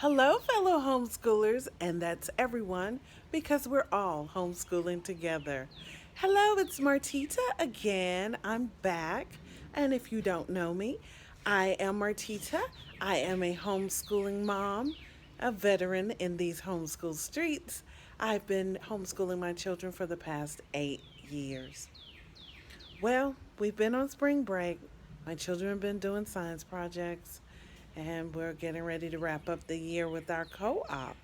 Hello, fellow homeschoolers, and that's everyone because we're all homeschooling together. Hello, it's Martita again. I'm back, and if you don't know me, I am Martita. I am a homeschooling mom, a veteran in these homeschool streets. I've been homeschooling my children for the past 8 years. Well, we've been on spring break. My children have been doing science projects, and we're getting ready to wrap up the year with our co op.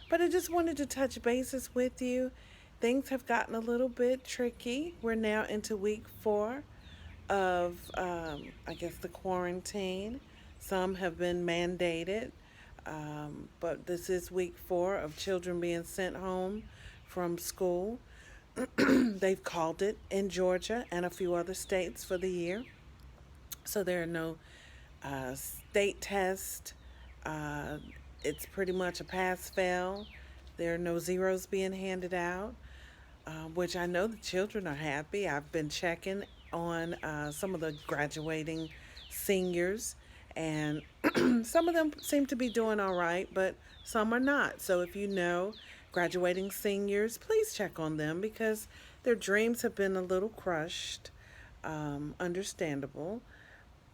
But I just wanted to touch bases with you. Things have gotten a little bit tricky. We're now into week 4 of, I guess, the quarantine. Some have been mandated, but this is week 4 of children being sent home from school. They've called it in Georgia and a few other states for the year. So there are no state tests. Uh, it's pretty much a pass fail. There are no zeros being handed out, which I know the children are happy. I've been checking on some of the graduating seniors, and some of them seem to be doing all right, but some are not. So if you know graduating seniors, please check on them because their dreams have been a little crushed. Understandable.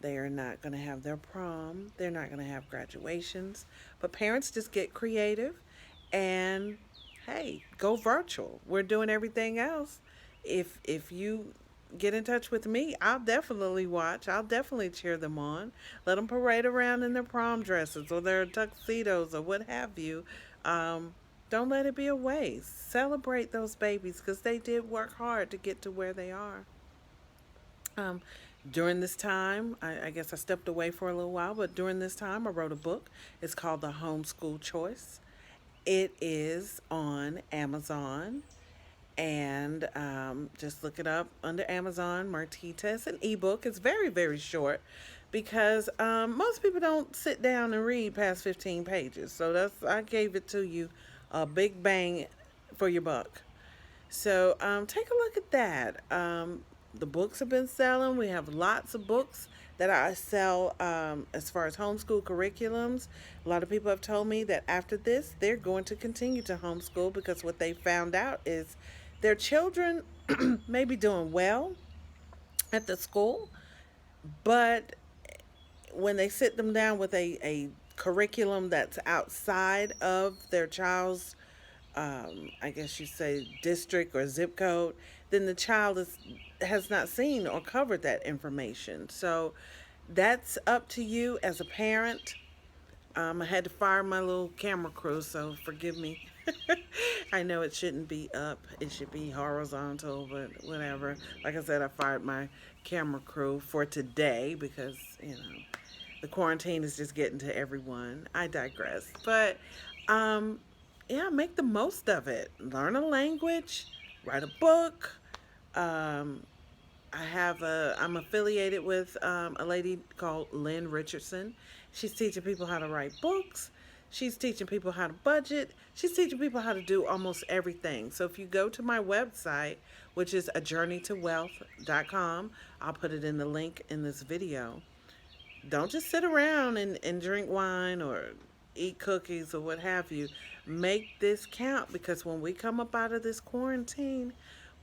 They are not going to have their prom. They're not going to have graduations. But parents just get creative and hey, go virtual. We're doing everything else. If you get in touch with me, I'll definitely watch. I'll definitely cheer them on. Let them parade around in their prom dresses or their tuxedos or what have you. Um, don't let it be a waste. Celebrate those babies because they did work hard to get to where they are. Um, during this time, I guess I stepped away for a little while, but during this time, I wrote a book. It's called The Homeschool Choice. It is on Amazon, and just look it up under Amazon, Martita. It's an ebook. It's very, very short because most people don't sit down and read past 15 pages. So I gave it to you a big bang for your buck. So take a look at that. The books have been selling. We have lots of books that I sell as far as homeschool curriculums. A lot of people have told me that after this, they're going to continue to homeschool because what they found out is their children may be doing well at the school, but when they sit them down with a curriculum that's outside of their child's I guess you say district or zip code, then the child has not seen or covered that information. So that's up to you as a parent. I had to fire my little camera crew, so forgive me. I know it shouldn't be up; it should be horizontal, but whatever. Like I said, I fired my camera crew for today because the quarantine is just getting to everyone. I digress, but um, yeah, make the most of it. Learn a language, write a book. Um, I'm affiliated with a lady called Lynn Richardson. She's teaching people how to write books. She's teaching people how to budget. She's teaching people how to do almost everything. So if you go to my website, which is ajourneytowealth.com, I'll put it in the link in this video. Don't just sit around and drink wine or eat cookies or what have you. Make this count because when we come up out of this quarantine,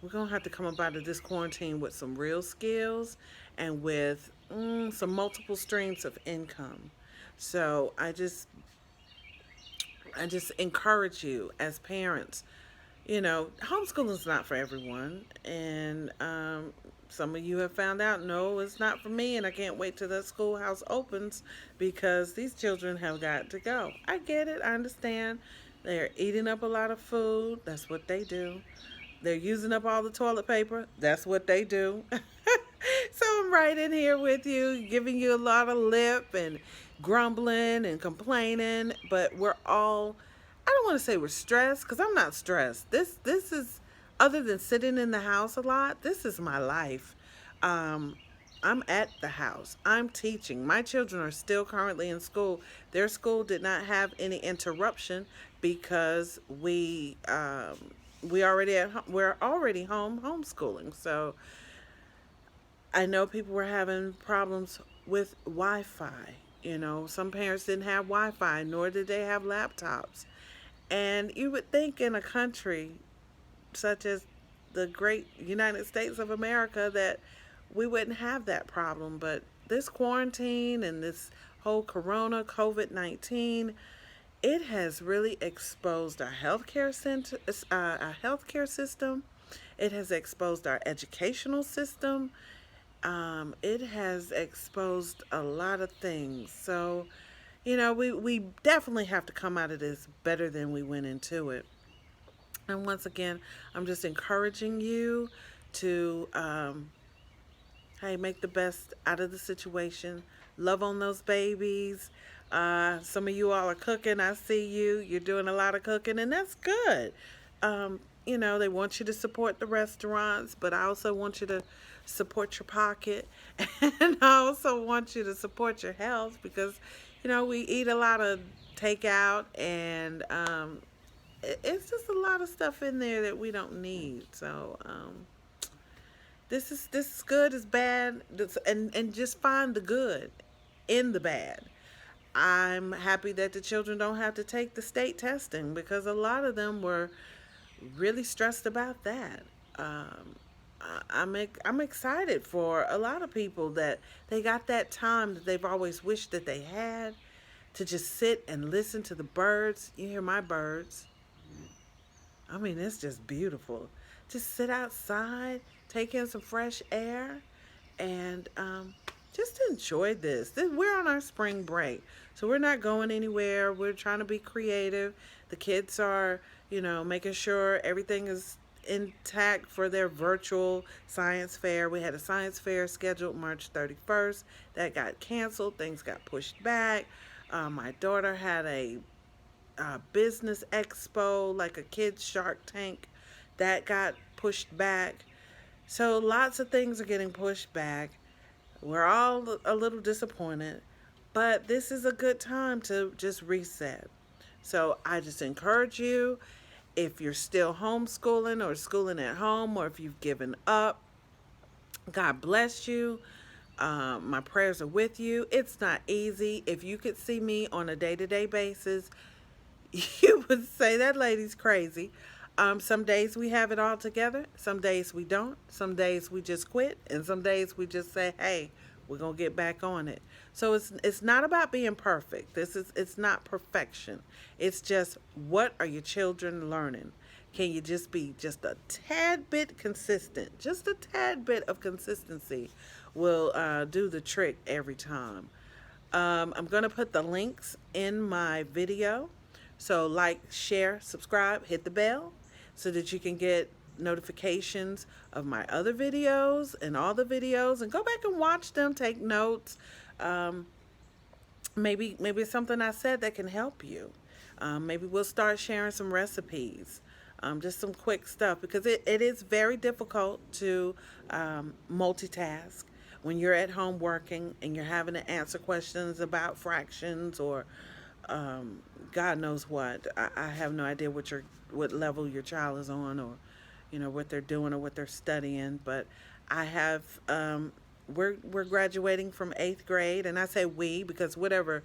we're going to have to come up out of this quarantine with some real skills and with some multiple streams of income. So I just encourage you as parents. Homeschooling is not for everyone, and some of you have found out, no, it's not for me, and I can't wait till the schoolhouse opens because these children have got to go. I get it, I understand. They're eating up a lot of food. That's what they do. They're using up all the toilet paper. That's what they do. So I'm right in here with you, giving you a lot of lip and grumbling and complaining, but we're all, I don't want to say we're stressed because I'm not stressed. This is, other than sitting in the house a lot, this is my life. Um, I'm at the house. I'm teaching. My children are still currently in school. Their school did not have any interruption because we're already home homeschooling. So I know people were having problems with Wi-Fi. Some parents didn't have Wi Fi, nor did they have laptops. And you would think in a country such as the great United States of America that we wouldn't have that problem. But this quarantine and this whole corona, COVID-19, it has really exposed our healthcare center, our healthcare system. It has exposed our educational system. It has exposed a lot of things. So, we definitely have to come out of this better than we went into it. And once again, I'm just encouraging you to, hey, make the best out of the situation. Love on those babies. Some of you all are cooking. I see you. You're doing a lot of cooking, and that's good. They want you to support the restaurants, but I also want you to support your pocket. And I also want you to support your health because, we eat a lot of takeout and it's just a lot of stuff in there that we don't need. So, this is good, it's bad, and just find the good in the bad. I'm happy that the children don't have to take the state testing because a lot of them were really stressed about that. I'm excited for a lot of people that they got that time that they've always wished that they had to just sit and listen to the birds. You hear my birds? I mean, it's just beautiful. Just sit outside, take in some fresh air, and just enjoy this. We're on our spring break, so we're not going anywhere. We're trying to be creative. The kids are, making sure everything is intact for their virtual science fair. We had a science fair scheduled March 31st. That got canceled. Things got pushed back. My daughter had a business expo, like a kids Shark Tank, that got pushed back. So lots of things are getting pushed back. We're all a little disappointed, but this is a good time to just reset. So I just encourage you, if you're still homeschooling or schooling at home, or if you've given up, God bless you. My prayers are with you. It's not easy. If you could see me on a day to day basis, you would say that lady's crazy. Some days we have it all together. Some days we don't. Some days we just quit, and some days we just say, "Hey, we're gonna get back on it." So it's not about being perfect. It's not perfection. It's just what are your children learning? Can you just be just a tad bit consistent? Just a tad bit of consistency will do the trick every time. I'm going to put the links in my video. So, like, share, subscribe, hit the bell so that you can get notifications of my other videos and all the videos and go back and watch them, take notes. Um, maybe it's something I said that can help you. Maybe we'll start sharing some recipes. Just some quick stuff because it is very difficult to multitask when you're at home working and you're having to answer questions about fractions or God knows what. I have no idea what level your child is on or what they're doing or what they're studying. But I have we're graduating from eighth grade, and I say we because whatever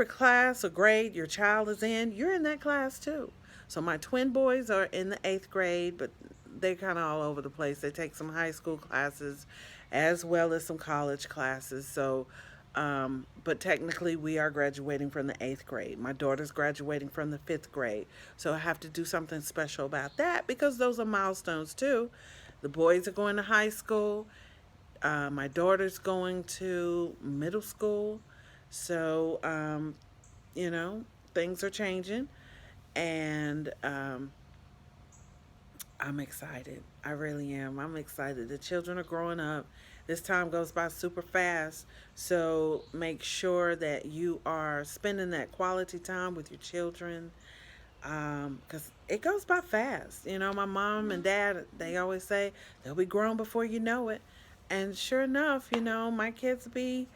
class or grade your child is in, you're in that class too. So my twin boys are in the eighth grade, but they're kind of all over the place. They take some high school classes as well as some college classes. So, but technically we are graduating from the eighth grade. My daughter's graduating from the fifth grade. So I have to do something special about that because those are milestones too. The boys are going to high school. My daughter's going to middle school. So, things are changing. And I'm excited. I really am. I'm excited. The children are growing up. This time goes by super fast. So make sure that you are spending that quality time with your children because it goes by fast. My mom and dad, they always say they'll be grown before you know it. And sure enough, my kids they'll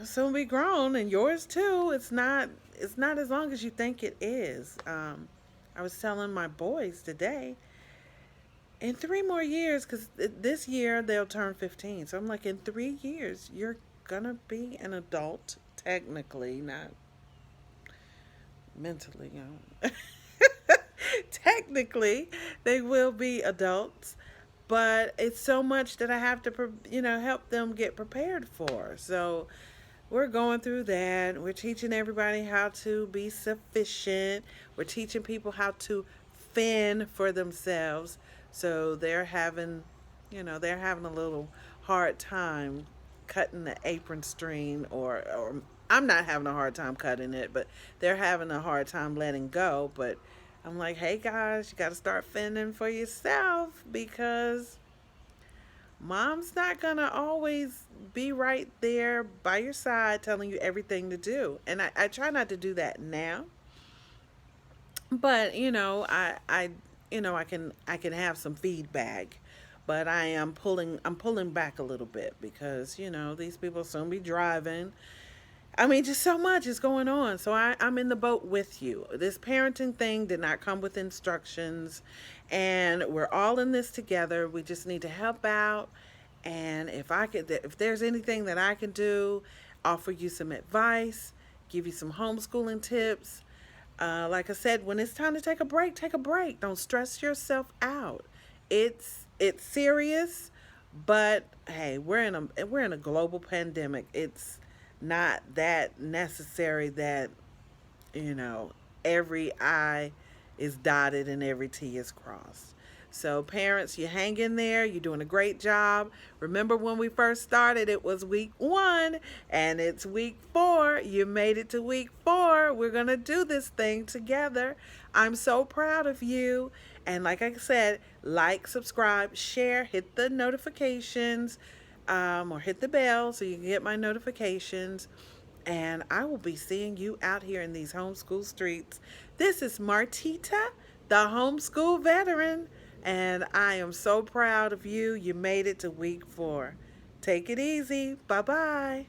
soon be grown, and yours too. It's not as long as you think it is. I was telling my boys today, in 3 more years, because this year they'll turn 15. So I'm like, in 3 years, you're gonna be an adult. technically, not mentally, technically, they will be adults, but it's so much that I have to, help them get prepared for. So we're going through that. We're teaching everybody how to be sufficient. We're teaching people how to fend for themselves. So they're having a little hard time cutting the apron string, or I'm not having a hard time cutting it, but they're having a hard time letting go. But I'm like, hey guys, you got to start fending for yourself, because mom's not going to always be right there by your side telling you everything to do. And I try not to do that now. But, I can have some feedback. But I'm pulling back a little bit, because, these people soon be driving. I mean, just so much is going on. So I'm in the boat with you. This parenting thing did not come with instructions, and we're all in this together. We just need to help out. And if there's anything that I can do, offer you some advice, give you some homeschooling tips. Like I said, when it's time to take a break, take a break. Don't stress yourself out. It's serious, but hey, we're in a global pandemic. It's not that necessary that, you know, every I is dotted and every T is crossed. So, parents, you hang in there. You're doing a great job. Remember when we first started, it was week 1, and it's week 4. You made it to week 4. We're going to do this thing together. I'm so proud of you. And like I said, like, subscribe, share, hit the notifications, or hit the bell so you can get my notifications. And I will be seeing you out here in these homeschool streets. This is Martita, the homeschool veteran, and I am so proud of you. You made it to week 4. Take it easy. Bye bye.